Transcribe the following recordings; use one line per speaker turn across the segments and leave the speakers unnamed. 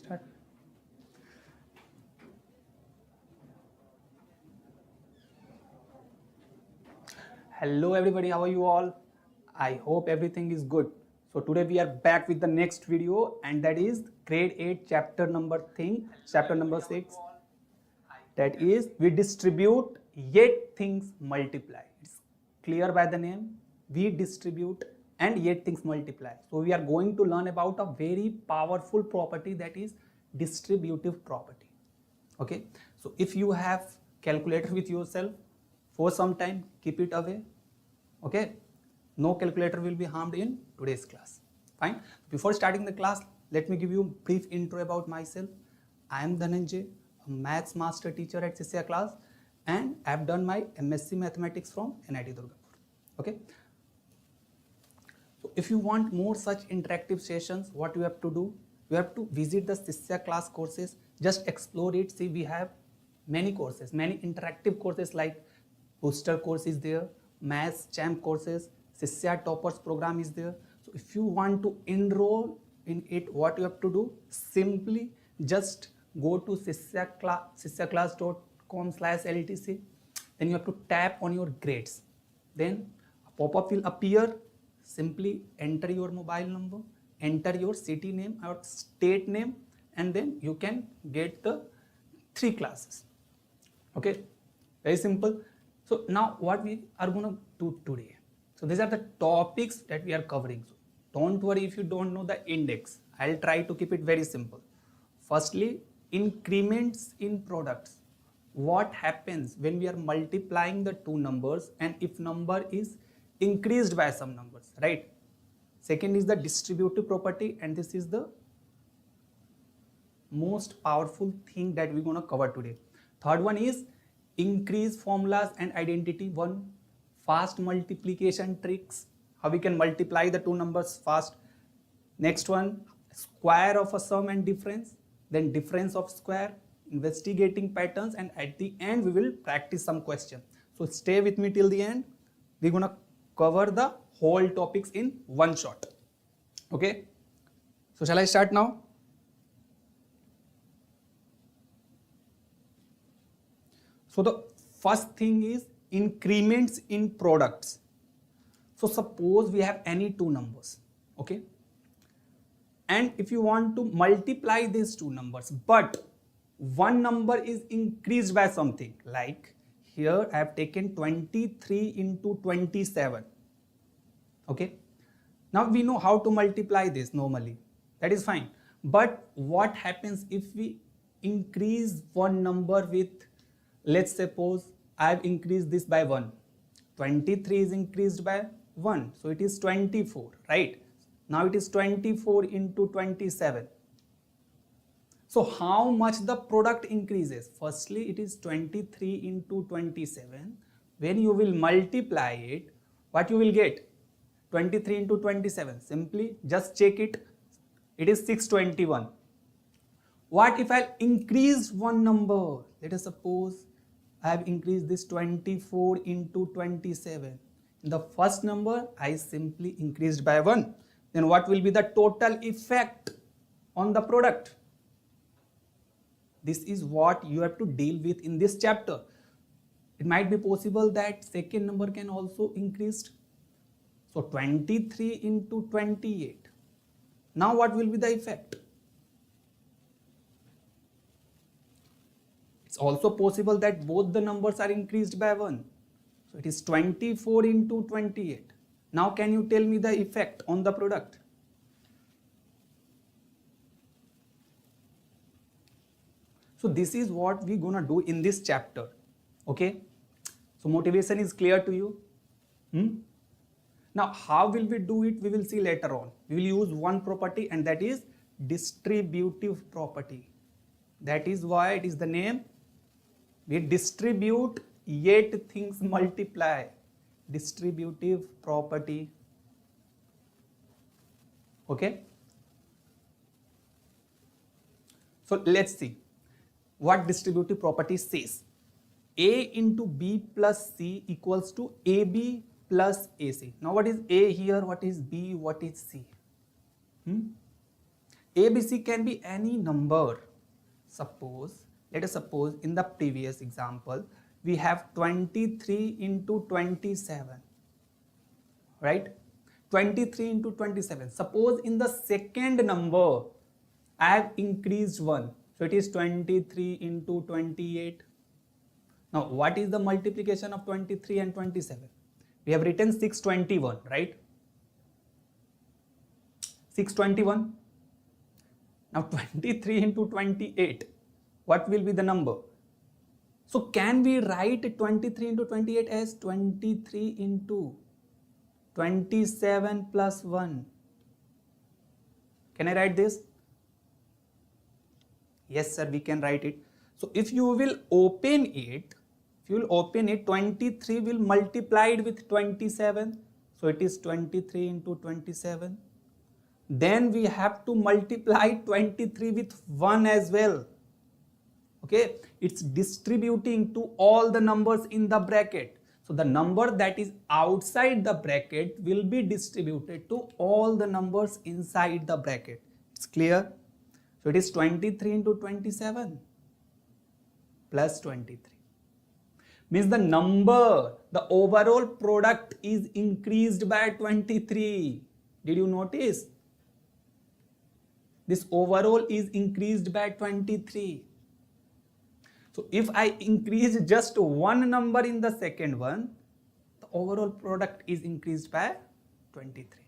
Start. Hello everybody, how are you all? I hope everything is good. So today we are back with the next video, and that is grade 8 chapter number 6. That is, we distribute yet things multiply. It's clear by the name. We distribute and yet things multiply. So we are going to learn about a very powerful property, that is distributive property. Okay, so if you have calculator with yourself, for some time keep it away. Okay, no calculator will be harmed in today's class. Fine. Before starting the class, let me give you a brief intro about myself. I am Dhananjay, a maths master teacher at SISYA class, and I have done my MSc Mathematics from NIT Durgapur. Okay. So if you want more such interactive sessions, what you have to do? You have to visit the SISYA class courses. Just explore it. See, we have many courses, many interactive courses like booster course is there, maths champ courses, SISYA toppers program is there. So if you want to enroll in it, what you have to do? Simply just go to sisyaclass.com/LTC. Then you have to tap on your grades. Then a pop-up will appear. Simply enter your mobile number, enter your city name or state name, and then you can get the 3 classes. Okay, very simple. So now what we are going to do today? So these are the topics that we are covering. So don't worry if you don't know the index. I'll try to keep it very simple. Firstly, increments in products. What happens when we are multiplying the two numbers and if number is increased by some numbers, right? Second is the distributive property, and this is the most powerful thing that we're going to cover today. Third one is increase formulas and identity. One, fast multiplication tricks, how we can multiply the two numbers fast. Next one, square of a sum and difference, then difference of square, investigating patterns, and at the end we will practice some question. So stay with me till the end. We're going to cover the whole topics in one shot. Okay, so shall I start now? So the first thing is increments in products. So suppose we have any two numbers, okay, and if you want to multiply these two numbers, but one number is increased by something, like here I have taken 23 into 27. Okay, now we know how to multiply this normally, that is fine. But what happens if we increase one number with, let's suppose I have increased this by 1. 23 is increased by 1, so it is 24, right? Now it is 24 into 27. So how much the product increases? Firstly, it is 23 into 27. When you will multiply it, what you will get? 23 into 27. Simply just check it. It is 621. What if I increase one number? Let us suppose I have increased this 24 into 27. In the first number, I simply increased by 1. Then what will be the total effect on the product? This is what you have to deal with in this chapter. It might be possible that second number can also increase. So 23 into 28. Now what will be the effect? It's also possible that both the numbers are increased by 1. So it is 24 into 28. Now can you tell me the effect on the product? So this is what we're gonna do in this chapter. Okay? So motivation is clear to you? Now how will we do it? We will see later on. We will use one property, and that is distributive property. That is why it is the name. We distribute yet things multiply. Distributive property. Okay? So let's see what distributive property says. A into B plus C equals to AB plus AC. Now what is A here? What is B? What is C? ABC can be any number. Let us suppose in the previous example, we have 23 into 27, right? 23 into 27. Suppose in the second number, I have increased 1. So it is 23 into 28. Now, what is the multiplication of 23 and 27? We have written 621, right? 621. Now, 23 into 28. What will be the number? So, can we write 23 into 28 as 23 into 27 plus 1? Can I write this? Yes, sir, we can write it. So, if you will open it, 23 will multiply it with 27. So, it is 23 into 27. Then we have to multiply 23 with 1 as well. Okay, it's distributing to all the numbers in the bracket. So the number that is outside the bracket will be distributed to all the numbers inside the bracket. It's clear? So it is 23 into 27 plus 23. Means the number, the overall product is increased by 23. Did you notice? This overall is increased by 23. So if I increase just one number in the second one, the overall product is increased by 23.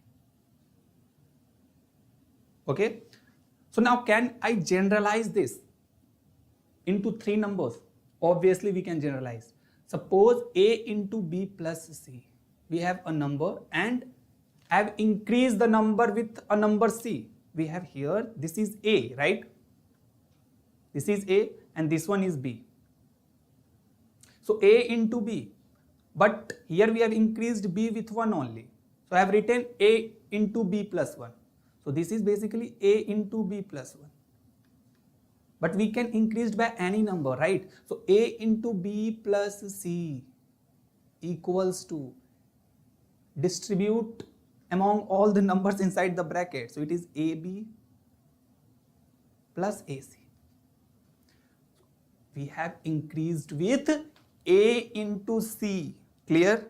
Okay. So now can I generalize this into 3 numbers? Obviously we can generalize. Suppose A into B plus C. We have a number and I have increased the number with a number C. We have here, this is A, right? This is A and this one is B. So A into B. But here we have increased B with 1 only. So I have written A into B plus 1. So this is basically A into B plus 1. But we can increase by any number, right? So A into B plus C equals to distribute among all the numbers inside the bracket. So it is AB plus AC. We have increased with A into C. Clear?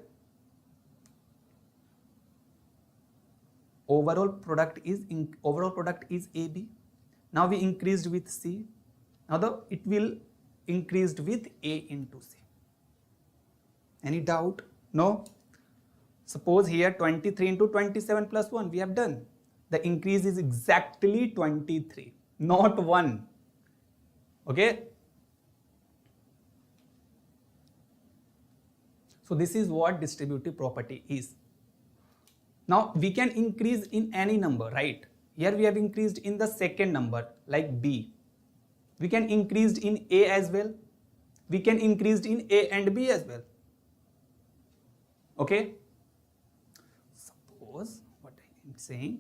Overall product is AB. Now we increased with C. Now it will increased with A into C. Any doubt? No? Suppose here 23 into 27 plus 1 we have done. The increase is exactly 23, not 1. Okay? So this is what distributive property is. Now we can increase in any number, right? Here we have increased in the second number like B. We can increase in A as well. We can increase in A and B as well. Okay? Suppose what I am saying,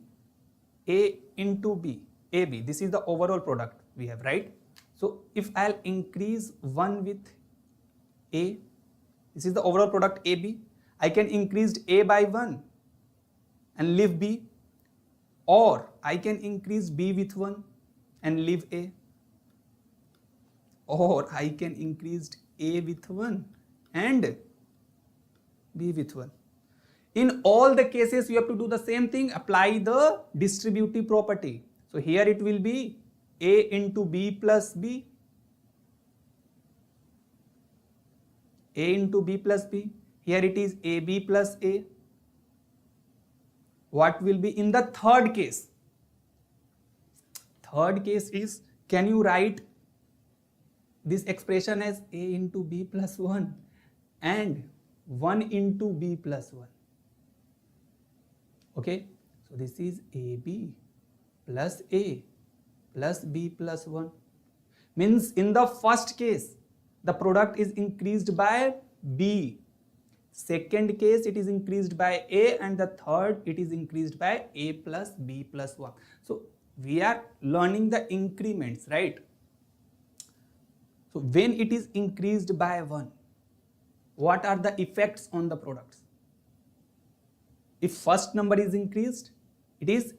A into B, AB, this is the overall product we have, right? So if I'll increase 1 with A, this is the overall product AB, I can increase A by 1 and leave B, or I can increase B with 1 and leave A, or I can increase A with 1 and B with 1. In all the cases, you have to do the same thing, apply the distributive property. So here it will be A into B plus B, A into B plus B. Here it is AB plus A. What will be in the third case? Third case is, can you write this expression as A into B plus 1 and 1 into B plus 1. Okay, so this is AB plus A plus B plus 1. Means in the first case, the product is increased by B. Second case, it is increased by A, and the third, it is increased by A plus B plus 1. So we are learning the increments, right? So when it is increased by 1, what are the effects on the products? If first number is increased, it is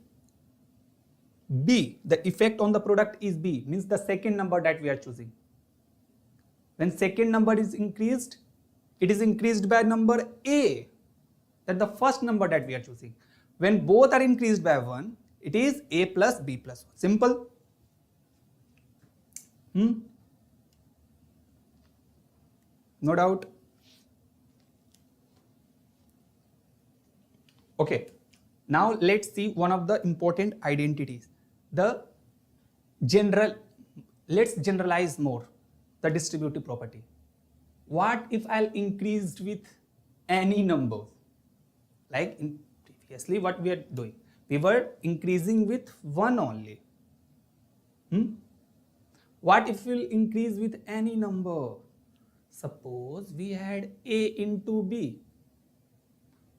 B, the effect on the product is B, means the second number that we are choosing. When second number is increased, it is increased by number A, that the first number that we are choosing. When both are increased by 1, it is A plus B plus 1. Simple. No doubt. Okay. Now let's see one of the important identities. The general, let's generalize more the distributive property. What if I'll increased with any number? Like in previously what we are doing, we were increasing with 1 only. What if we'll increase with any number? Suppose we had A into B.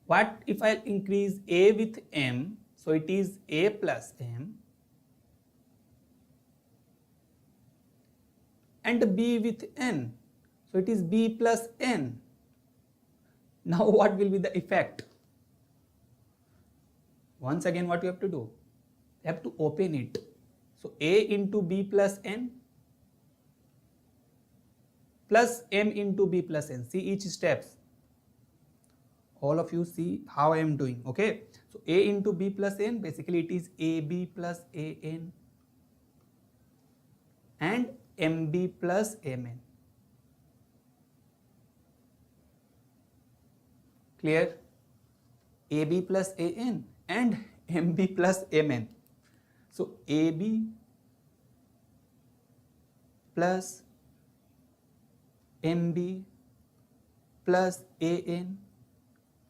What if I increase A with M? So it is A plus M. And B with N. So it is B plus N. Now what will be the effect? Once again, what you have to do? You have to open it. So A into B plus N plus M into B plus N. See each steps. All of you see how I am doing. Okay. So A into B plus N, basically it is AB plus AN and MB plus MN. Clear? AB plus AN and MB plus MN. So AB plus MB plus AN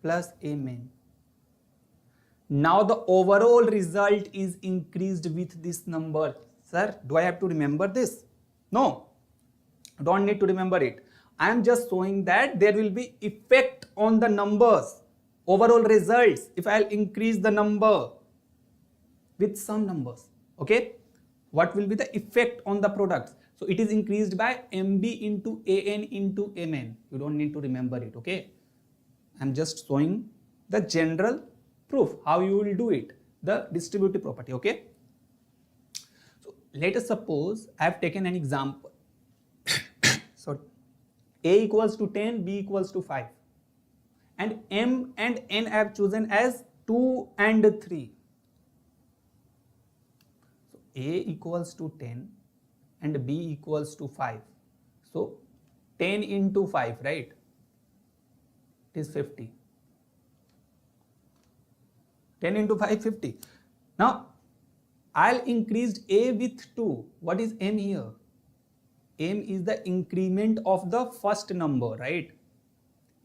plus MN. Now the overall result is increased with this number. Sir, do I have to remember this? No, don't need to remember it. I am just showing that there will be effect on the numbers, overall results, if I'll increase the number with some numbers. Okay, what will be the effect on the products? So it is increased by MB into AN into MN. You don't need to remember it. Okay, I'm just showing the general proof how you will do it, the distributive property. Okay, so let us suppose I have taken an example. So A equals to 10, B equals to 5, and M and N I have chosen as 2 and 3. So A equals to 10 and B equals to 5. So 10 into 5, right? It is 50. 10 into 5, 50. Now I'll increase A with 2. What is M here? M is the increment of the first number, right?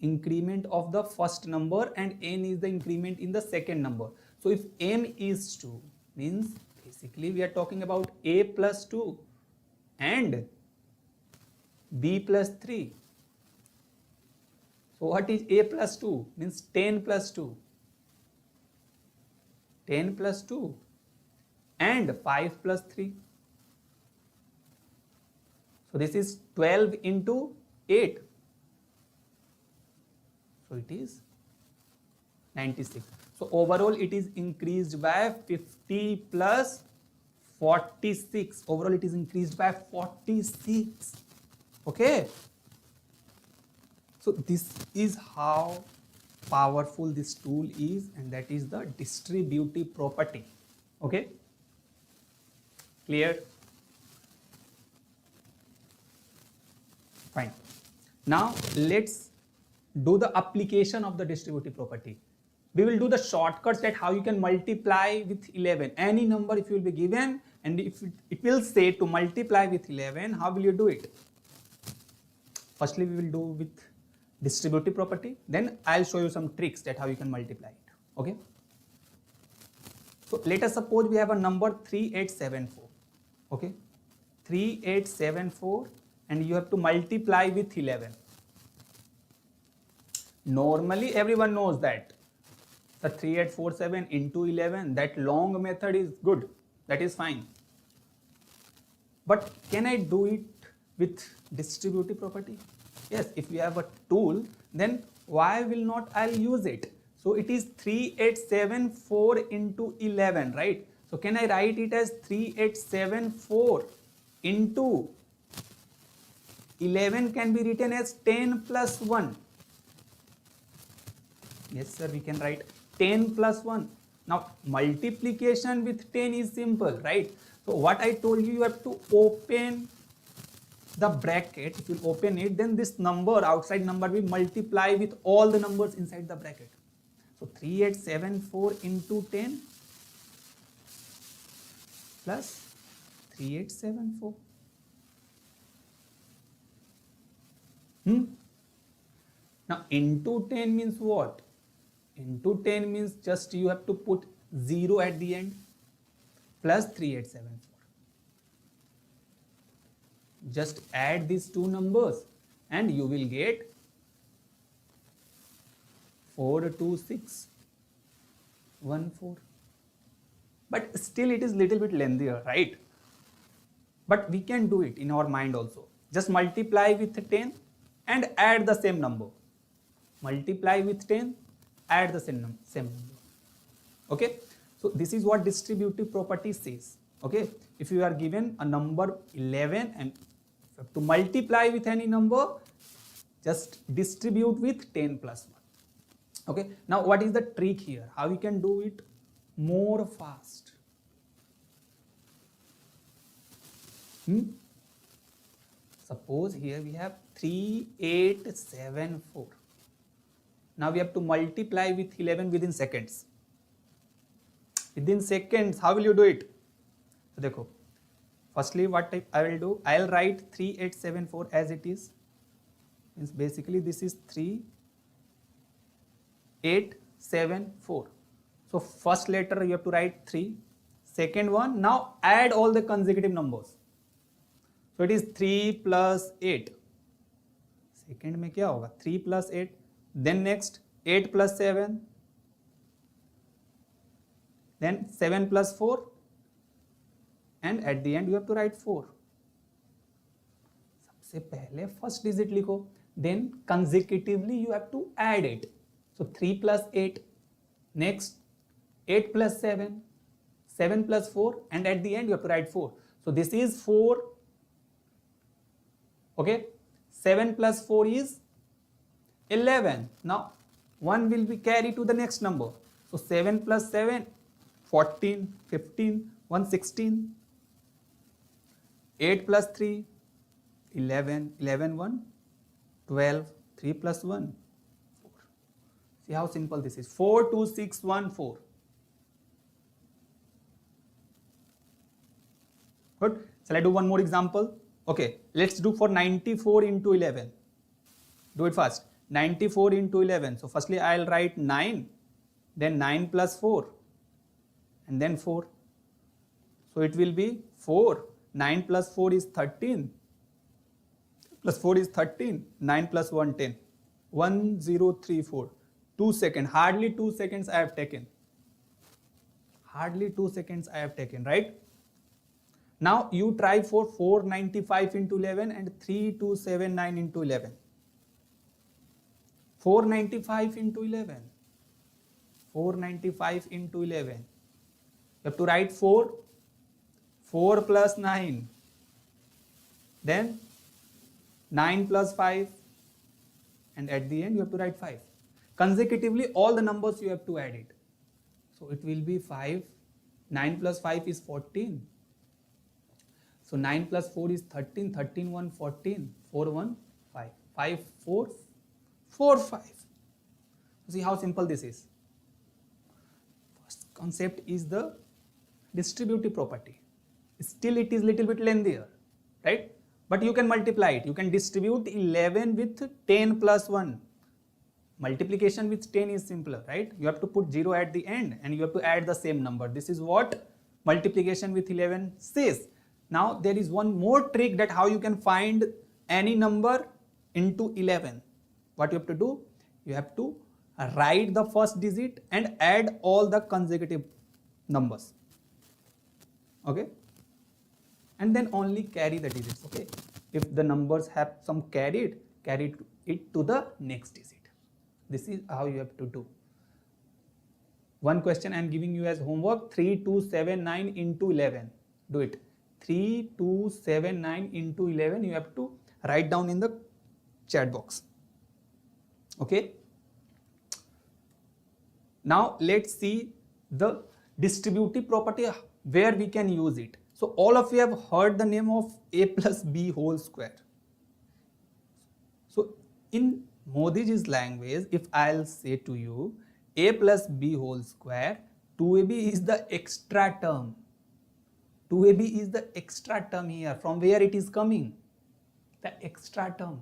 Increment of the first number, and N is the increment in the second number. So if M is 2, means basically we are talking about A plus 2 and B plus 3. So what is A plus 2? Means 10 plus 2. 10 plus 2 and 5 plus 3. So this is 12 into 8. So it is 96. So overall it is increased by 50 plus 46. Overall it is increased by 46. Okay. So this is how powerful this tool is, and that is the distributive property. Okay. Clear? Fine. Now let's do the application of the distributive property. We will do the shortcuts that how you can multiply with 11. Any number if you will be given, and if it will say to multiply with 11, how will you do it? Firstly, we will do with distributive property. Then I'll show you some tricks that how you can multiply it. Okay. So let us suppose we have a number 3874. Okay. 3874. And you have to multiply with 11. Normally everyone knows that the 3847 into 11, that long method is good, that is fine. But can I do it with distributive property? Yes, if we have a tool, then why will not I'll use it? So it is 3874 into 11, right? So can I write it as 3874 into 11 can be written as 10 plus 1. Yes sir, we can write 10 plus 1. Now multiplication with 10 is simple, right? So what I told you, you have to open the bracket. If you open it, then this number, outside number, we multiply with all the numbers inside the bracket. So 3874 into 10 plus 3874. Now into 10 means what? Into 10 means just you have to put 0 at the end plus 3874. Just add these two numbers and you will get 42614. But still it is little bit lengthier, right? But we can do it in our mind also. Just multiply with 10 and add the same number. Multiply with 10, add the same number. Okay? So this is what distributive property says. Okay? If you are given a number 11 and you have to multiply with any number, just distribute with 10 plus 1. Okay? Now what is the trick here? How we can do it more fast? Suppose here we have 3874. Now we have to multiply with 11 within seconds. Within seconds, how will you do it? So देखो, firstly what I will do, I will write 3874 as it is. Means basically this is 3874. So first letter you have to write 3. Second one, now add all the consecutive numbers. So it is 3 plus 8. Second में क्या होगा? 3 plus 8. Then next 8 plus 7. Then 7 plus 4. And at the end you have to write 4. सबसे पहले first digit लिखो. Then consecutively you have to add it. So 3 plus 8. Next 8 plus 7. 7 plus 4. And at the end you have to write 4. So this is 4. Okay. 7 plus 4 is 11. Now 1 will be carried to the next number. So 7 plus 7, 14, 15, 1, 16. 8 plus 3, 11, 11, 1, 12, 3 plus 1, 4. See how simple this is. 4, 2, 6, 1, 4. Good. Shall I do one more example? Okay, let's do for 94 into 11. Do it fast. 94 into 11. So firstly I'll write 9, then 9 plus 4, and then 4. So it will be 4. 9 plus 4 is 13. Plus 4 is 13. 9 plus 1, 10. 1, 0, 3, 4. 2 seconds. Hardly 2 seconds I have taken. Hardly 2 seconds I have taken, right? Now you try for 495 into 11 and 3279 into 11. 495 into 11. 495 into 11. You have to write 4. 4 plus 9. Then 9 plus 5. And at the end you have to write 5. Consecutively all the numbers you have to add it. So it will be 5. 9 plus 5 is 14. So 9 plus 4 is 13. 13, 1, 14. 4, 1, 5. 5, 4, 4, 5. See how simple this is. First concept is the distributive property. Still it is little bit lengthier, right? But you can multiply it. You can distribute 11 with 10 plus 1. Multiplication with 10 is simpler, right? You have to put 0 at the end and you have to add the same number. This is what multiplication with 11 says. Now there is one more trick that how you can find any number into 11. What you have to do? You have to write the first digit and add all the consecutive numbers. Okay? And then only carry the digits. Okay? If the numbers have some carry it to the next digit. This is how you have to do. One question I am giving you as homework, 3279 into 11. Do it. 3279 into 11. You have to write down in the chat box. Okay. Now let's see the distributive property where we can use it. So all of you have heard the name of a plus b whole square. So in Modi's language, if I'll say to you a plus b whole square, 2ab is the extra term. 2ab is the extra term here. From where it is coming? The extra term.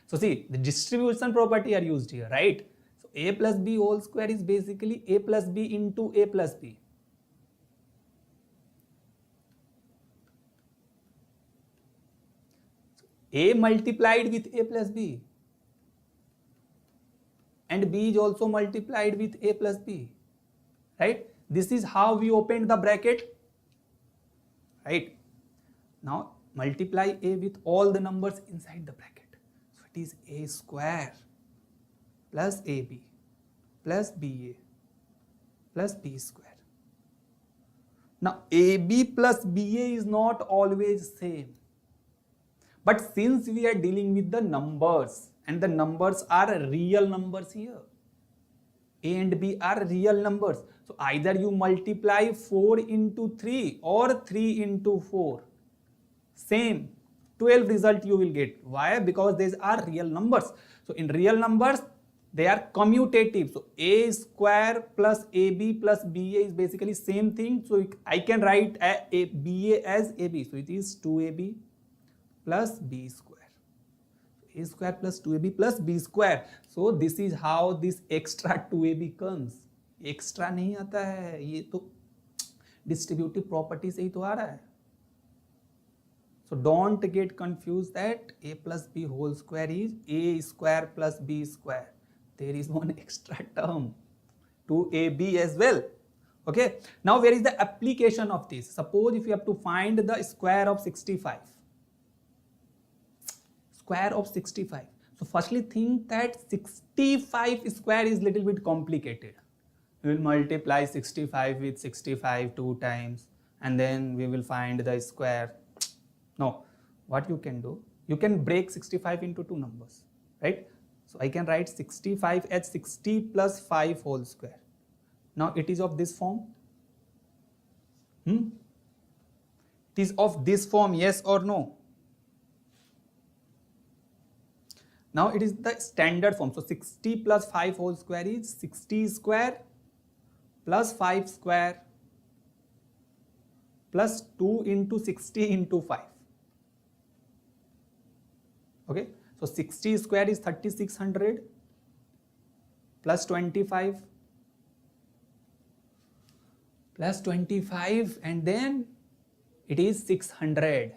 So see, the distribution property are used here, right? So a plus b whole square is basically a plus b into a plus b. So a multiplied with a plus b. And b is also multiplied with a plus b, right? This is how we opened the bracket, right? Now multiply a with all the numbers inside the bracket. So it is a square plus ab plus ba plus b square. Now ab plus ba is not always same, but since we are dealing with the numbers, and the numbers are real numbers here. A and B are real numbers. So either you multiply 4 into 3 or 3 into 4. Same 12 result you will get. Why? Because these are real numbers. So in real numbers, they are commutative. So a square plus ab plus ba is basically same thing. So I can write a ba as ab. So it is 2ab plus b square. A square plus 2ab plus b square. So this is how this extra 2ab comes. Extra नहीं आता है, ये तो distributive property से ही तो आ रहा है. So don't get confused that a plus b whole square is a square plus b square. There is one extra term, 2ab as well. Okay. Now where is the application of this? Suppose if you have to find the square of 65. Square of 65. So firstly think that 65 square is little bit complicated. We will multiply 65 with 65 2 times and then we will find the square. No, what you can do, you can break 65 into two numbers, right? So I can write 65 as 60 plus 5 whole square. Now it is of this form. It is of this form, yes or no? Now it is the standard form. So 60 plus 5 whole square is 60 square plus 5 square plus 2 into 60 into 5. Okay. So 60 square is 3600 plus 25 plus 25 and then it is 600,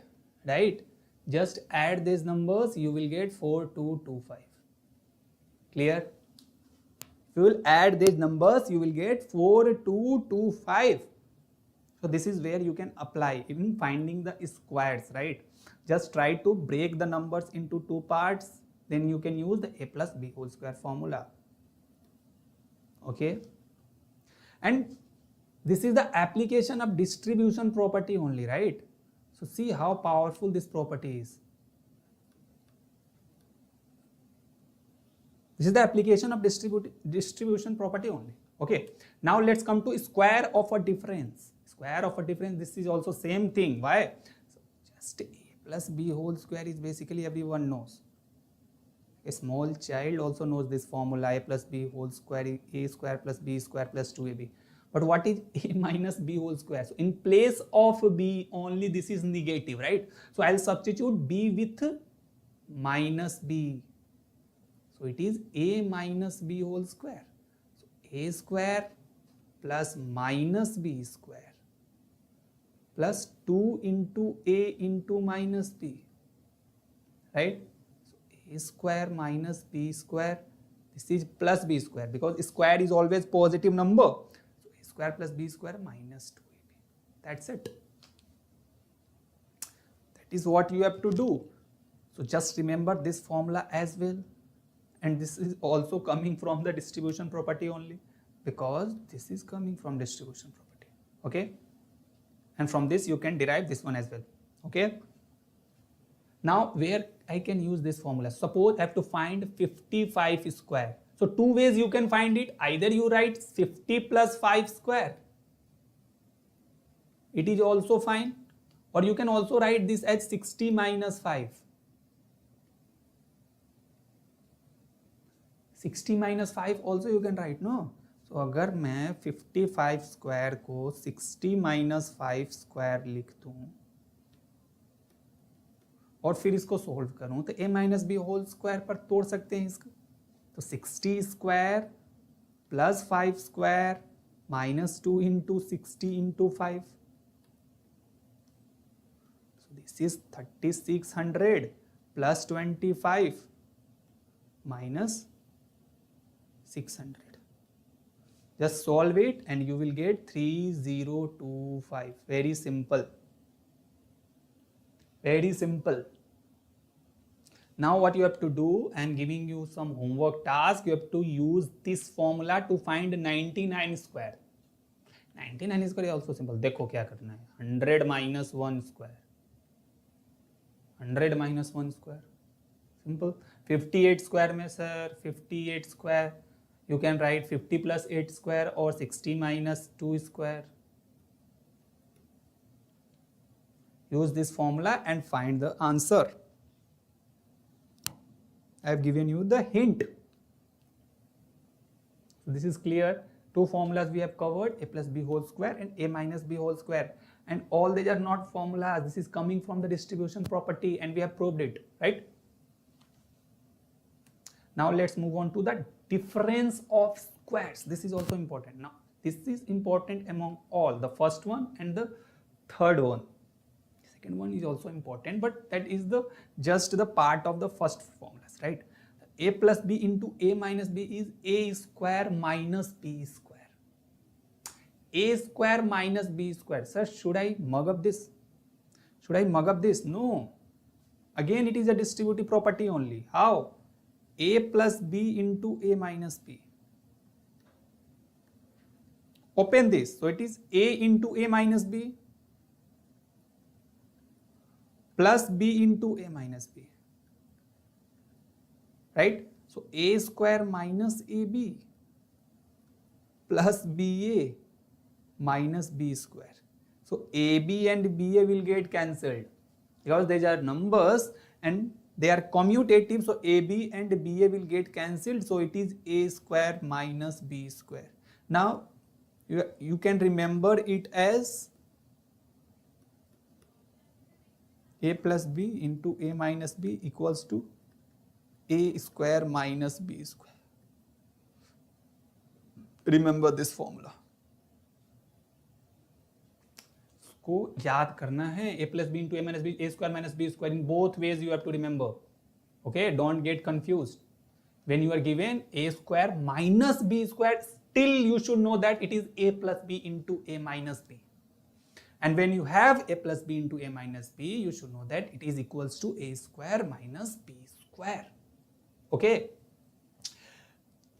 right? Just add these numbers, you will get 4225. Clear? If you will add these numbers, you will get 4225. So this is where you can apply in finding the squares, right? Just try to break the numbers into two parts, then you can use the a plus b whole square formula. Okay? And this is the application of distribution property only, right? So see how powerful this property is. This is the application of distribution property only. Okay. Now let's come to square of a difference. Square of a difference, this is also same thing. Why? So just a plus b whole square is basically everyone knows. A small child also knows this formula, a plus b whole square is a square plus b square plus 2ab. But what is a minus b whole square? So in place of b only this is negative, right? So I'll substitute b with minus b. So it is a minus b whole square. So a square plus minus b square plus 2 into a into minus b, right? So a square minus b square, this is plus b square because square is always positive number. So a square plus b square minus 2ab. That's it. That is what you have to do. So just remember this formula as well. And this is also coming from the distribution property only. because this is coming from distribution property. Okay, and from this you can derive this one as well. Okay, now where I can use this formula, suppose I have to find 55 square. So two ways you can find it, either you write 50 plus 5 square, it is also fine, or you can also write this as 60 minus 5. 60 minus 5 also you can write, no? So अगर मैं 55 square को 60 minus 5 square लिख दूं और फिर इसको solve करूं तो a minus b whole square पर तोड़ सकते हैं इसको, तो 60 square plus 5 square minus 2 into 60 into 5. So this is 3600 plus 25 minus 600. Just solve it and you will get 3025. Very simple. Very simple. Now what you have to do, I am giving you some homework task. You have to use this formula to find 99 square. 99 square is also simple. देखो क्या करना है, 100 minus 1 square. 100 minus 1 square. Simple. 58 square में sir, 58 square. You can write 50 plus 8 square or 60 minus 2 square. Use this formula and find the answer. I have given you the hint. So this is clear. Two formulas we have covered, a plus b whole square and a minus b whole square. And all these are not formulas. This is coming from the distribution property and we have proved it, right? Now let's move on to the difference of squares. This is also important. Now this is important among all, the first one and the third one. Second one is also important, but that is the just the part of the first formulas, right? A plus b into a minus b is a square minus b square. A square minus b square. Sir, should I mug up this? Should I mug up this? No. Again, it is a distributive property only. How? A plus b into a minus b. Open this. So it is a into a minus b plus b into a minus b. Right? So a square minus ab plus ba minus b square. So ab and ba will get cancelled because these are numbers and they are commutative, so AB and BA will get cancelled, so it is A square minus B square. Now you can remember it as A plus B into A minus B equals to A square minus B square. Remember this formula. को याद करना है, a plus b into a minus b, a square minus b square. In both ways you have to remember. Okay, don't get confused. When you are given a square minus b square, still you should know that it is a plus b into a minus b. And when you have a plus b into a minus b, you should know that it is equals to a square minus b square. Okay.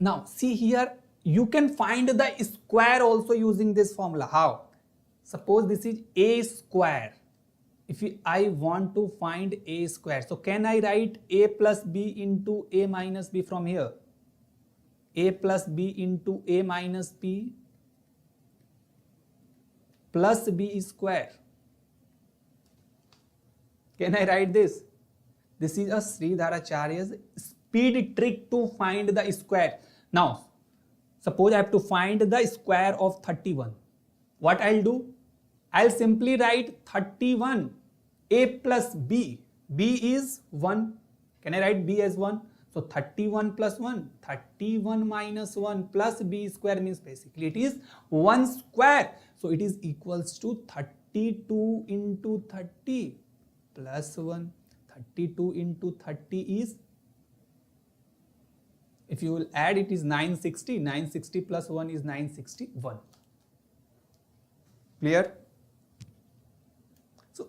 Now see here, you can find the square also using this formula. How? Suppose this is a square. If I want to find a square, so can I write a plus b into a minus b from here? A plus b into a minus b plus b square. Can I write this? This is a Sridharacharya's speed trick to find the square. Now, suppose I have to find the square of 31. What I'll do? I'll simply write 31, a plus b. b is 1. Can I write b as 1? So 31 plus 1, 31 minus 1 plus b square means basically it is 1 square. So it is equals to 32 into 30 plus 1. 32 into 30 is, if you will add, it is 960. 960 plus 1 is 961. Clear? So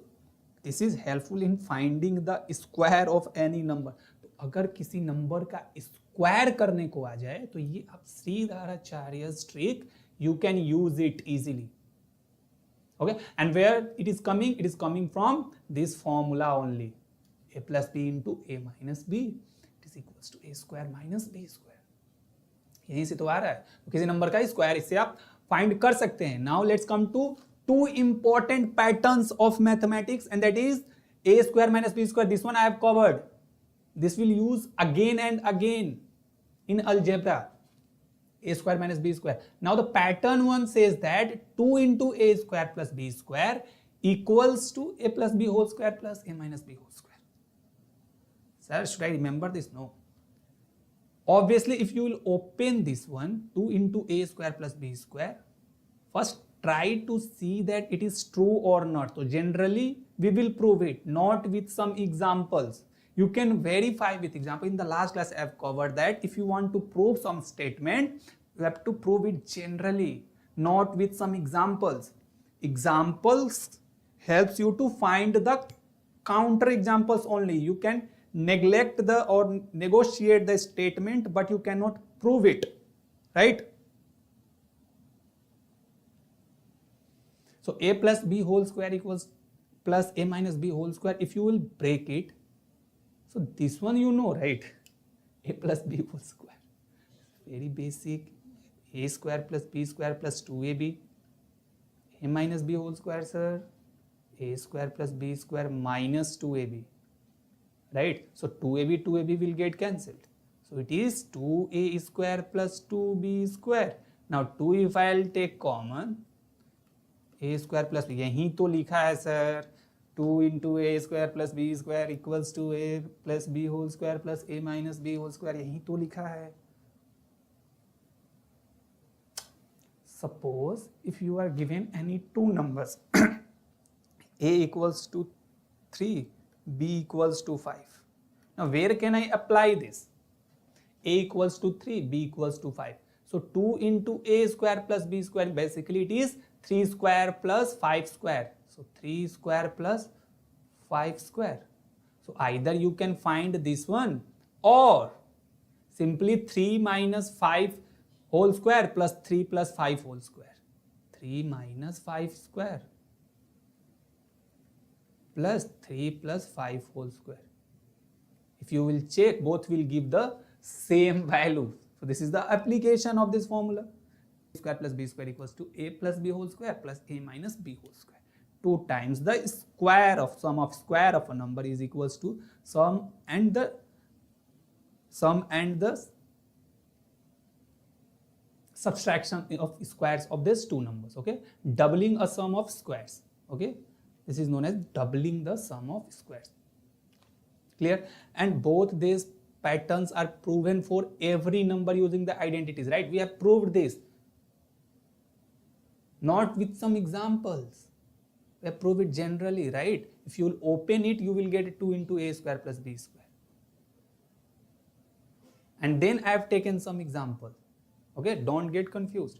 this is helpful in finding the square of any number. अगर किसी number का square करने को आ जाए तो ये आप Shridharacharya trick you can use it easily. Okay, and where it is coming from this formula only, a plus b into a minus b, it is equals to a square minus b square. यहीं से तो आ रहा है. तो किसी number का square इससे आप फाइंड कर सकते हैं. Now let's come to two important patterns of mathematics, and that is a square minus b square. This one I have covered. This will use again and again in algebra. A square minus b square. Now the pattern one says that 2 into a square plus b square equals to a plus b whole square plus a minus b whole square. Sir, should I remember this? No. Obviously, if you will open this one, 2 into a square plus b square, first try to see that it is true or not. So generally, we will prove it, not with some examples. You can verify with example. In the last class, I have covered that if you want to prove some statement, you have to prove it generally, not with some examples. Examples helps you to find the counter examples only. You can neglect the or negotiate the statement, but you cannot prove it, right? So a plus b whole square equals plus a minus b whole square. If you will break it, so this one you know, right? A plus b whole square. Very basic. A square plus b square plus 2ab. A minus b whole square, sir. A square plus b square minus 2ab. Right? So 2ab will get cancelled. So it is 2a square plus 2b square. Now 2 if I will take common, a square plus b. यहीं तो लिखा है sir. 2 into a square plus b square equals to a plus b whole square plus a minus b whole square. यहीं तो लिखा है. Suppose if you are given any two numbers, a equals to 3, b equals to 5. Now where can I apply this? A equals to 3, b equals to 5. So 2 into a square plus b square, basically it is 3 square plus 5 square. So 3 square plus 5 square. So either you can find this one or simply 3 minus 5 whole square plus 3 plus 5 whole square. 3 minus 5 square plus 3 plus 5 whole square. If you will check, both will give the same value. So this is the application of this formula. Square plus b square equals to a plus b whole square plus a minus b whole square. 2 times the square of sum of square of a number is equals to sum and the subtraction of squares of these two numbers. Okay, doubling a sum of squares. Okay, this is known as doubling the sum of squares. Clear? And both these patterns are proven for every number using the identities, right? We have proved this. Not with some examples. We have proved it generally, right? If you will open it, you will get 2 into a square plus b square. And then I have taken some example. Okay, don't get confused.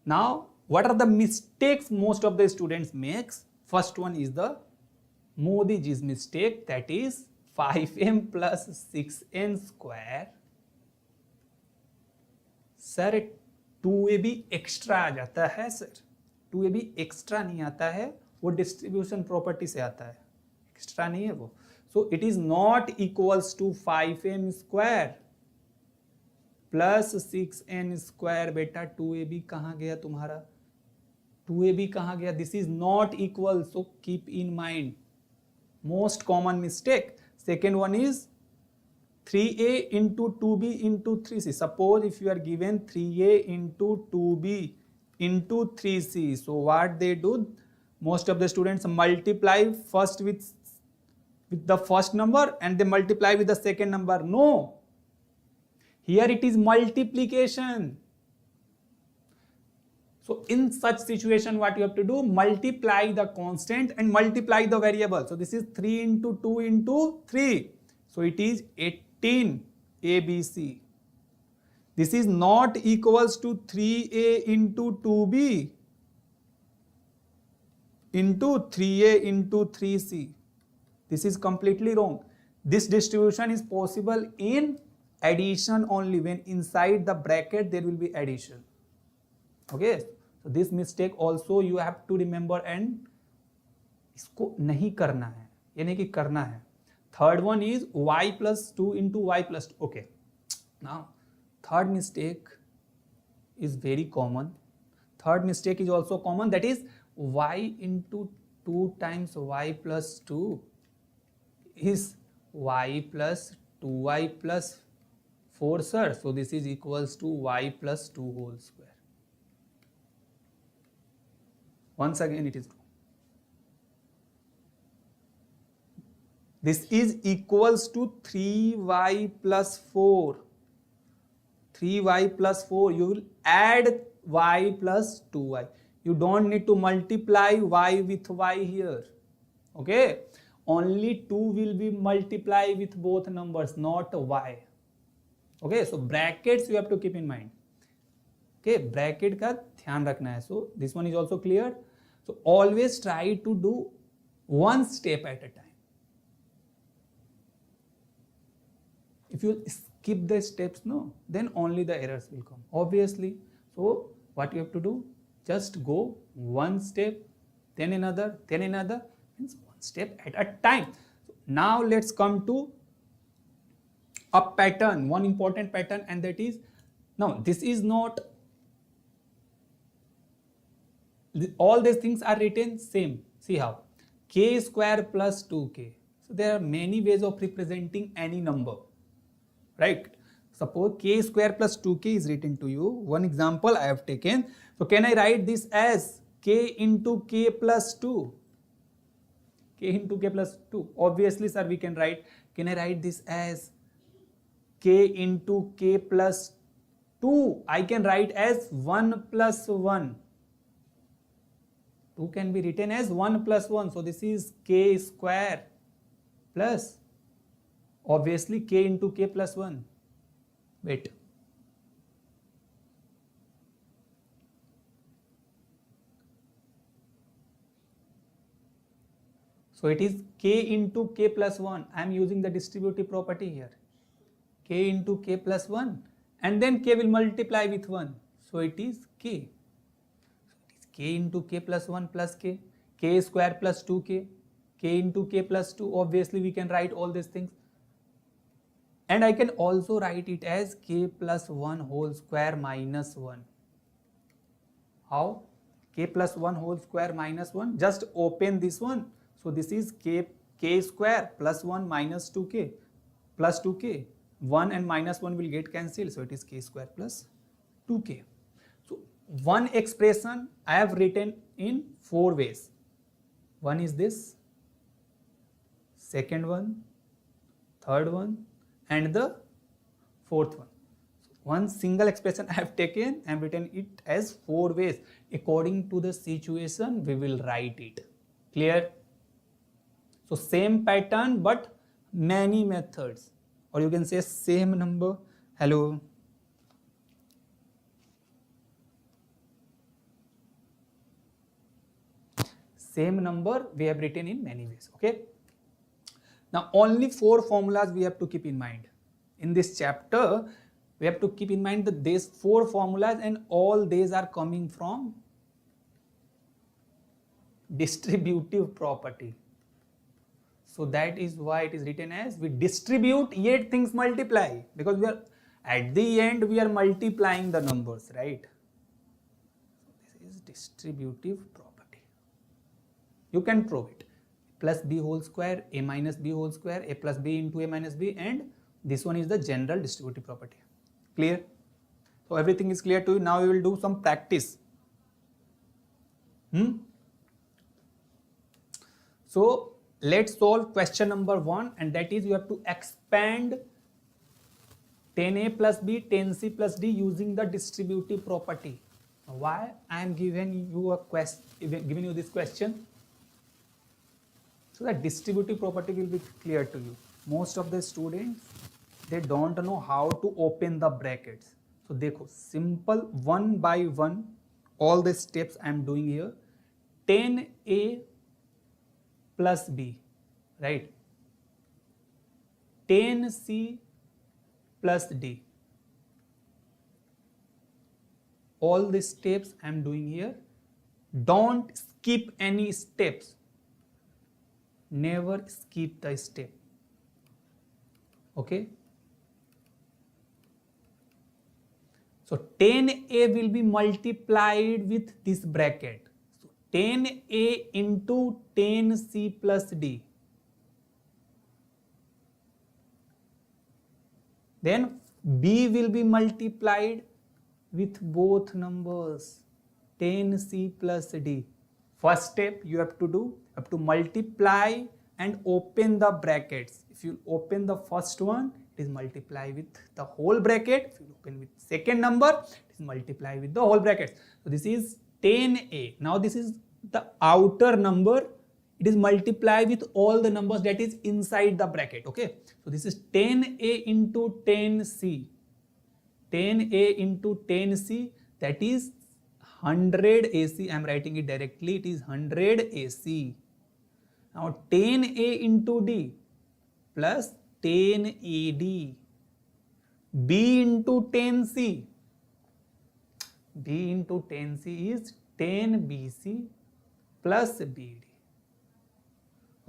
Now, what are the mistakes most of the students makes? First one is the Modi ji's mistake, that is 5m plus 6n square. Sir, 2ab extra आ जाता है sir. 2ab extra नहीं आता है, वो distribution property से आता है, एक्स्ट्रा नहीं है वो. So it is not equals to 5m square plus 6n square. बेटा 2ab कहाँ गया तुम्हारा? 2ab कहाँ गया? This is not equal. So keep in mind. Most common mistake. Second one is 3a into 2b into 3c. Suppose if you are given 3a into 2b into 3c. So what they do? Most of the students multiply first with the first number and they multiply with the second number. No. Here it is multiplication. So in such situation what you have to do? Multiply the constant and multiply the variable. So this is 3 into 2 into 3. So it is 18 ABC. This is not equals to 3a into 2b into 3a into 3c. This is completely wrong. This distribution is possible in addition only, when inside the bracket there will be addition. Okay, so this mistake also you have to remember and इसको नहीं करना है, ये नहीं कि करना है. Third one is y plus 2 into y plus 2. Okay, now third mistake is very common. Third mistake is also common, that is y into 2 times y plus 2 is y plus 2y plus 4, sir. So this is equals to y plus 2 whole square. Once again it is wrong. This is equals to 3y plus 4. 3y plus 4. You will add y plus 2y. You don't need to multiply y with y here. Okay. Only 2 will be multiplied with both numbers, not y. Okay. So brackets you have to keep in mind. Okay. Bracket का ध्यान रखना है. So this one is also clear. So always try to do one step at a time. If you skip the steps, no, then only the errors will come, obviously. So what you have to do, just go one step, then another, means one step at a time. So now let's come to a pattern, one important pattern, and that is, now this is not, all these things are written same. See how, k square plus 2k. So there are many ways of representing any number. Right? Suppose k square plus 2k is written to you. One example I have taken. So can I write this as k into k plus 2? K into k plus 2. Obviously, sir, we can write. Can I write this as k into k plus 2? I can write as 1 plus 1. 2 can be written as 1 plus 1. So this is k square plus, obviously, k into k plus 1. Wait. So it is k into k plus 1. I am using the distributive property here. K into k plus 1. And then k will multiply with 1. So it is k. So it is k into k plus 1 plus k. K square plus 2k. K into k plus 2. Obviously, we can write all these things. And I can also write it as k plus 1 whole square minus 1. How? K plus 1 whole square minus 1. Just open this one. So this is k square plus 1 minus 2k plus 2k. 1 and minus 1 will get cancelled. So it is k square plus 2k. So one expression I have written in 4 ways. One is this. Second one. Third one. And the fourth one. So one single expression I have taken and written it as 4 ways. According to the situation, we will write it. Clear? So same pattern but many methods. Or you can say same number. Hello. Same number we have written in many ways. Okay. Now only 4 formulas we have to keep in mind. In this chapter, we have to keep in mind that these 4 formulas and all these are coming from distributive property. So that is why it is written as we distribute yet things multiply, because we are at the end we are multiplying the numbers, right? So this is distributive property. You can prove it. Plus b whole square, a minus b whole square, a plus b into a minus b, and this one is the general distributive property. Clear? So everything is clear to you. Now we will do some practice. So let's solve question number 1, and that is you have to expand 10a plus b, 10c plus d using the distributive property. Why I am giving you this question? So that distributive property will be clear to you. Most of the students, they don't know how to open the brackets. So देखो, simple one by one, all the steps I am doing here. 10a plus b, right? 10C plus D. All the steps I am doing here. Don't skip any steps. Never skip the step. Okay. So 10A will be multiplied with this bracket. So 10A into 10C plus D. Then B will be multiplied with both numbers, 10C plus D. First step you have to do, you have to multiply and open the brackets. If you open the first one, it is multiply with the whole bracket. If you open with second number, it is multiply with the whole bracket. So this is 10A. Now this is the outer number. It is multiply with all the numbers that is inside the bracket. Okay. So this is 10A into 10C. 10A into 10C, that is 100 AC. I am writing it directly. It is 100 AC. Now 10A into D plus 10 AD. B into 10C. B into 10C is 10 BC plus BD.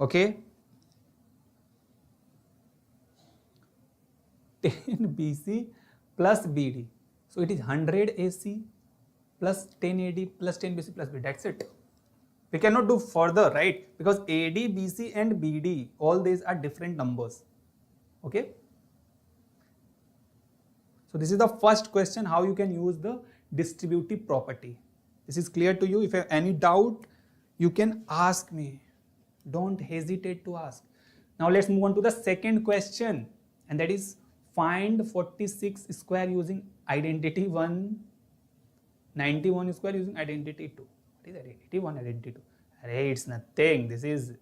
Okay. 10 BC plus BD. So it is 100 AC plus 10 AD plus 10 BC plus BD. That's it. We cannot do further, right? Because AD, BC and BD, all these are different numbers. Okay. So this is the first question, how you can use the distributive property. This is clear to you. If you have any doubt, you can ask me. Don't hesitate to ask. Now let's move on to the second question, and that is find 46 square using identity 1, 91 square using identity 2. What is identity 1, identity 2? Array, it's nothing. This is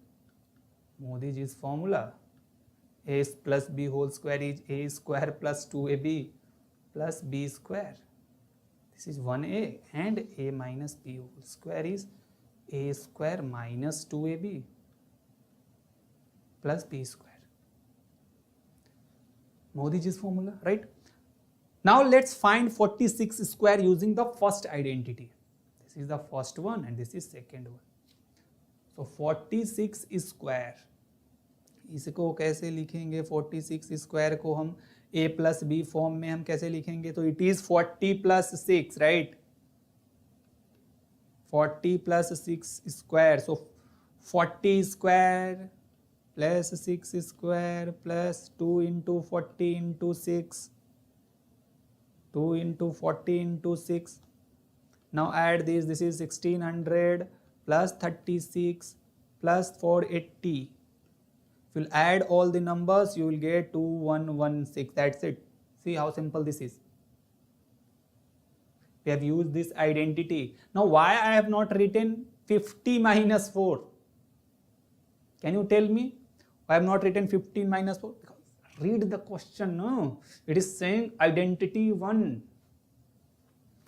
Modi's formula. A plus B whole square is A square plus 2AB plus B square. This is 1A, and A minus B whole square is A square minus 2AB plus B square. Modi's formula, right? Now let's find 46 square using the first identity. This is the first one and this is second one. So 46 square. इसको कैसे लिखेंगे? 46 square को हम a plus b form में हम कैसे लिखेंगे? तो it is 40 plus 6, right? 40 plus 6 square. So 40 square plus 6 square plus 2 into 40 into 6. 2 into 40 into 6. Now add this. This is 1600 plus 36 plus 480. If you add all the numbers, you will get 2116. That's it. See how simple this is. We have used this identity. Now why I have not written 50 minus 4? Can you tell me? Why I have not written 15 minus 4? Because read the question. No, it is saying identity 1.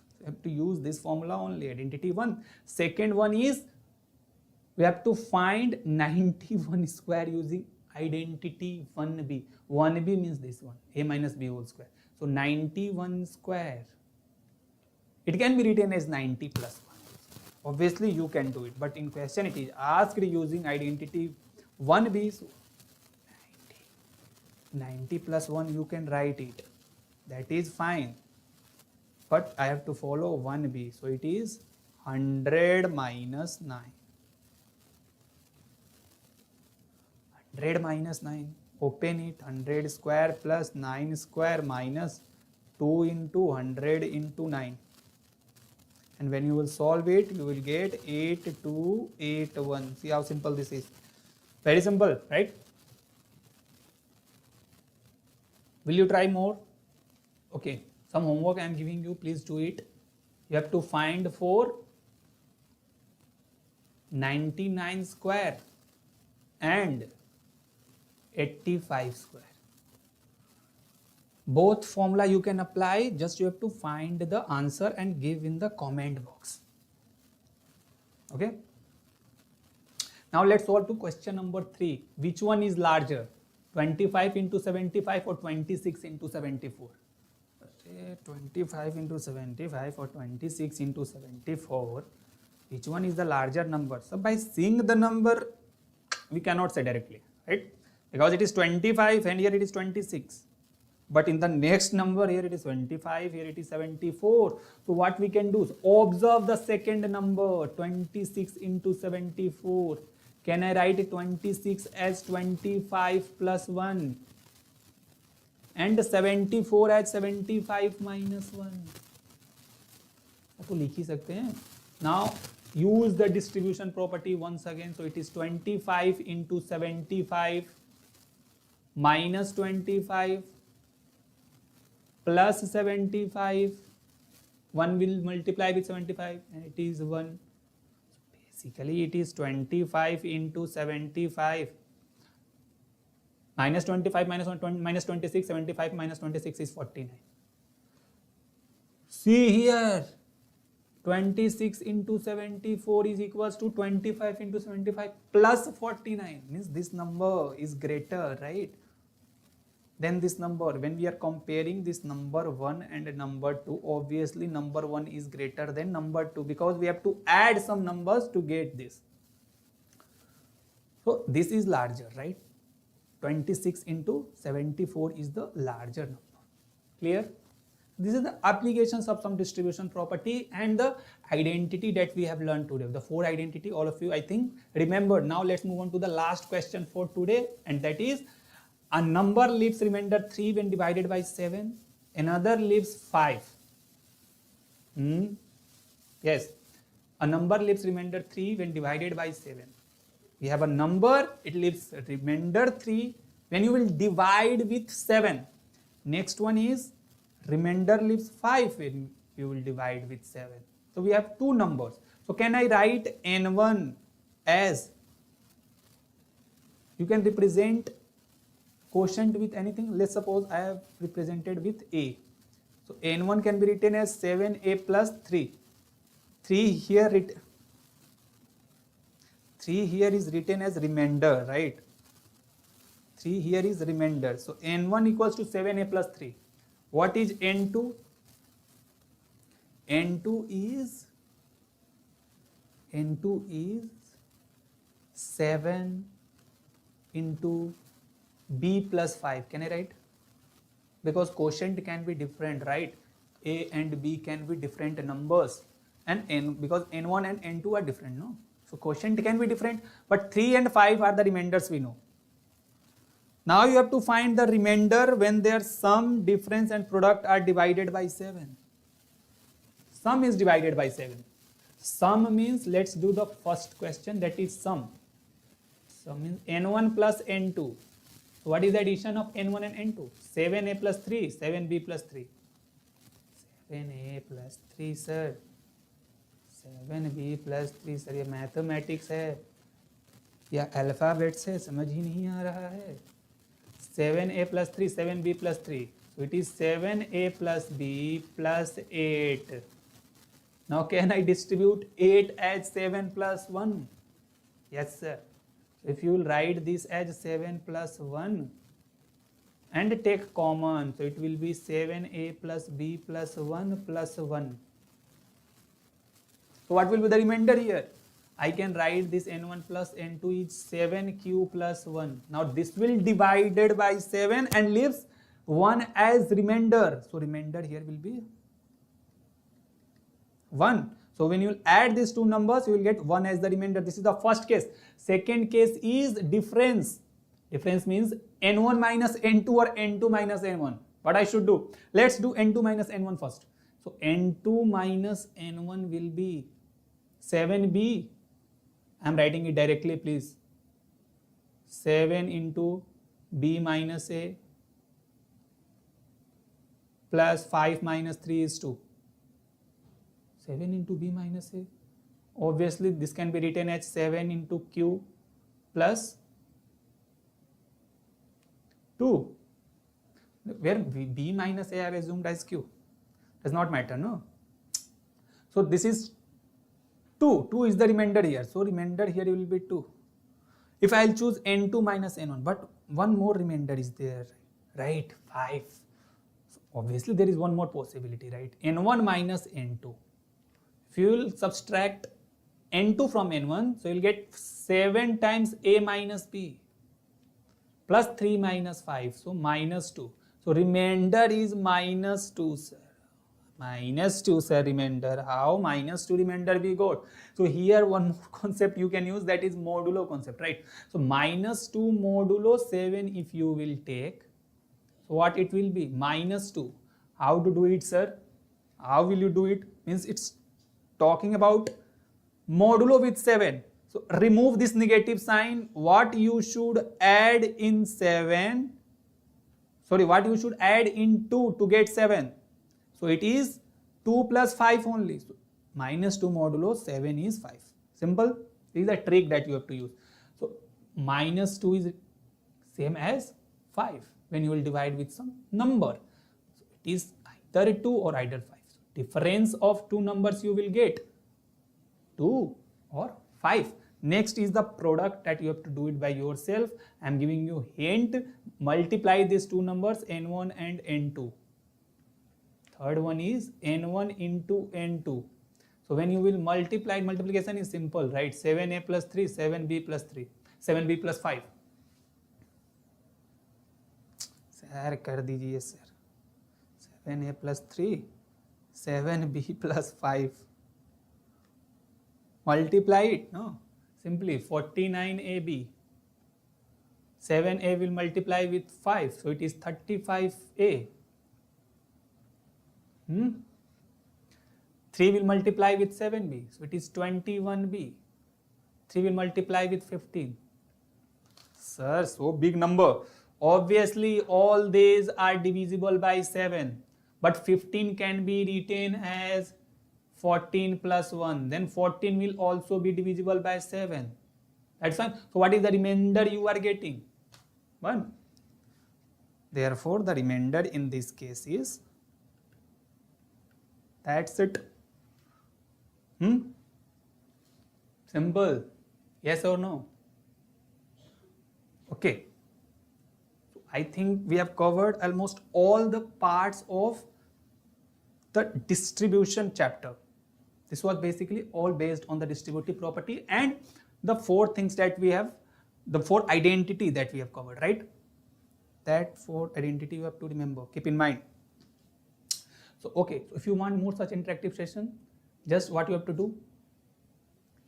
So you have to use this formula only, identity 1. Second one is we have to find 91 square using identity 1b. 1b means this one, a minus b whole square. So 91 square. It can be written as 90 plus 1. Obviously you can do it, but in question it is asked using identity 1b. So 90 plus 1 you can write it. That is fine. But I have to follow 1b. So it is 100 minus 9. 100 minus 9. Open it. 100 square plus 9 square minus 2 into 100 into 9. And when you will solve it, you will get 8281. See how simple this is. Very simple, right? Will you try more? Okay. Some homework I am giving you. Please do it. You have to find for 99 square and 85 square. Both formula you can apply, just you have to find the answer and give in the comment box. Okay. Now let's solve to question number 3. Which one is larger, 25 into 75 or 26 into 74? 25 into 75 or 26 into 74, which one is the larger number? So by seeing the number, we cannot say directly, right? Because it is 25 and here it is 26. But in the next number, here it is 25, here it is 74. So what we can do is observe the second number, 26 into 74. Can I write 26 as 25 plus 1? And 74 as 75 minus 1. तो लिख ही सकते हैं. Now use the distribution property once again. So it is 25 into 75 minus 25 plus 75. 1 will multiply with 75 and it is 1. Basically it is 25 into 75 minus 25 minus 1, minus 26, 75 minus 26 is 49. See here, 26 into 74 is equals to 25 into 75 plus 49. Means this number is greater, right? Then this number, when we are comparing this number 1 and number 2, obviously number 1 is greater than number 2 because we have to add some numbers to get this. So this is larger, right? 26 into 74 is the larger number. Clear? This is the applications of some distribution property and the identity that we have learned today. The 4 identity, all of you I think remember. Now let's move on to the last question for today, and that is, a number leaves remainder 3 when divided by 7, another leaves 5. Yes, a number leaves remainder 3 when divided by 7. We have a number, it leaves remainder 3 when you will divide with 7. Next one is remainder leaves 5 when you will divide with 7. So we have 2 numbers. So can I write n1 as, you can represent quotient with anything. Let's suppose I have represented with a. So n1 can be written as 7a plus 3. 3 here is written as remainder, right? 3 here is remainder. So n1 equals to 7a plus 3. What is n2? n2 is 7 into b plus 5. Can I write? Because quotient can be different, right? A and b can be different numbers, and n, because n1 and n2 are different, no? So quotient can be different, but 3 and 5 are the remainders we know. Now you have to find the remainder when their sum, difference and product are divided by 7. Sum is divided by 7. Sum means, let's do the first question, that is sum. Sum means n1 plus n2. So what is the addition of n1 and n2? 7a plus 3, 7b plus 3. 7a plus 3 sir. 7b plus 3 sir, ये mathematics है या alphabets है, समझ ही नहीं आ रहा है. 7a plus 3, 7b plus 3. So it is 7a plus b plus 8. Now can I distribute 8 as 7 plus 1? Yes sir. So if you will write this as 7 plus 1 and take common, so it will be 7a plus b plus 1 plus 1. So what will be the remainder here? I can write this n1 plus n2 is 7q plus 1. Now this will divided by 7 and leaves 1 as remainder. So remainder here will be 1. So when you will add these two numbers, you will get 1 as the remainder. This is the first case. Second case is difference. Difference means n1 minus n2 or n2 minus n1. What I should do? Let's do n2 minus n1 first. So n2 minus n1 will be 7b. I am writing it directly, please. 7 into b minus a plus 5 minus 3 is 2. 7 into b minus a. Obviously, this can be written as 7 into q plus 2. Where b minus a I have assumed as q. Does not matter, no? So this is 2. 2 is the remainder here. So remainder here will be 2. if I'll choose n2 minus n1, but one more remainder is there, right? 5. So obviously there is one more possibility, right? n1 minus n2. If you will subtract n2 from n1, so you'll get 7 times a minus b plus 3 minus 5, so minus 2. So remainder is minus 2, sir. Minus 2, sir, remainder. How? Minus 2 remainder we got. So here one more concept you can use, that is modulo concept, right? So minus 2 modulo 7 if you will take, so what it will be? Minus 2. How to do it, sir? How will you do it? Means it's talking about modulo with 7. So remove this negative sign. What you should add in 7, sorry, what you should add in 2 to get 7. So it is 2 plus 5 only. So minus 2 modulo 7 is 5. Simple. This is a trick that you have to use. So minus 2 is same as 5 when you will divide with some number. So it is either 2 or either 5. So difference of two numbers you will get 2 or 5. Next is the product that you have to do it by yourself. I am giving you hint. Multiply these two numbers n1 and n2. Third one is n1 into n2. So when you will multiply, multiplication is simple, right? 7a plus 3, 7b plus 3, 7b plus 5. Sir, कर दीजिए sir. 7a plus 3, 7b plus 5. Multiply it, no? Simply 49ab. 7a will multiply with 5, so it is 35a. 3 will multiply with 7b, so it is 21b. 3 will multiply with 15. Sir, so big number. Obviously, all these are divisible by 7, but 15 can be written as 14 plus 1. Then 14 will also be divisible by 7. That's fine. So what is the remainder you are getting? 1. Therefore, the remainder in this case is, that's it. Simple. Yes or no? Okay. So I think we have covered almost all the parts of the distribution chapter. This was basically all based on the distributive property and the 4 things that we have, the 4 identity that we have covered, right? That 4 identity you have to remember, keep in mind. So, okay, so if you want more such interactive session, just what you have to do,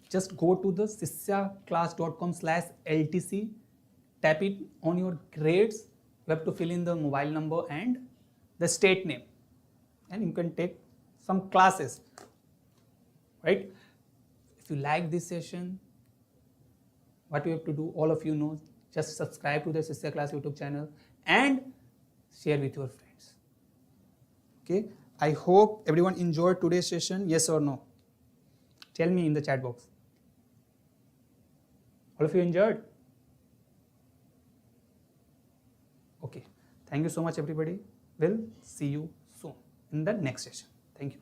just go to the sisyaclass.com/LTC, tap it on your grades, you have to fill in the mobile number and the state name, and you can take some classes, right? If you like this session, what you have to do, all of you know, just subscribe to the SISYA Class YouTube channel and share with your friends. Okay, I hope everyone enjoyed today's session. Yes or no? Tell me in the chat box. All of you enjoyed? Okay, thank you so much everybody. We'll see you soon in the next session. Thank you.